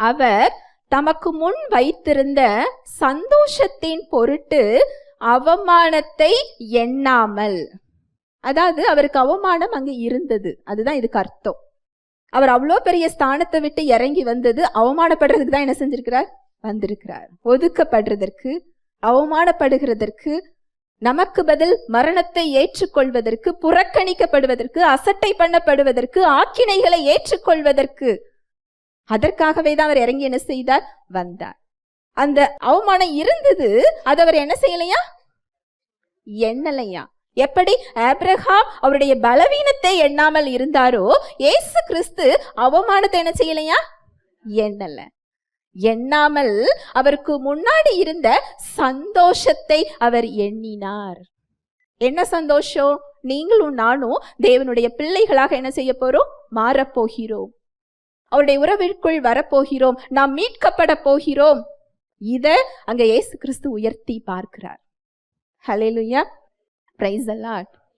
அவர் தமக்கு முன் வைத்திருந்த சந்தோஷத்தின் பொருட்டு அவமானத்தை எண்ணாமல், அதாவது அவருக்கு அவமானம் அங்கு இருந்தது, அதுதான் இதுக்கு அர்த்தம். அவர் அவ்வளோ பெரிய ஸ்தானத்தை விட்டு இறங்கி வந்தது அவமானப்படுறதுக்கு தான் என்ன செஞ்சிருக்கிறார், வந்திருக்கிறார். ஒதுக்கப்படுறதற்கு, அவமானப்படுகிறதற்கு, நமக்கு பதில் மரணத்தை ஏற்றுக்கொள்வதற்கு, புறக்கணிக்கப்படுவதற்கு, அசட்டை பண்ணப்படுவதற்கு, ஆக்கினைகளை ஏற்றுக்கொள்வதற்கு, அதற்காகவே தான் அவர் இறங்கி என்ன செய்தார், வந்தார். அந்த அவமானம் இருந்தது, அது அவர் என்ன செய்யலையா, எண்ணலையா. எப்படி ஆபிரகாம் அவருடைய பலவீனத்தை எண்ணாமல் இருந்தாரோ, இயேசு கிறிஸ்து அவமானத்தை என்ன செய்யலையா, எண்ணல. எண்ணாமல் அவருக்கு முன்னாடி இருந்த சந்தோஷத்தை அவர் எண்ணினார். என்ன சந்தோஷம்? நீங்களும் நானும் தேவனுடைய பிள்ளைகளாக என்ன செய்ய போறோம், மாறப்போகிறோம். அவருடைய உறவிற்குள் வரப்போகிறோம். நாம் மீட்கப்பட போகிறோம். இத அங்க இயேசு கிறிஸ்து உயர்த்தி பார்க்கிறார். ஹல்லேலூயா, பிரைஸ் தி லார்ட்.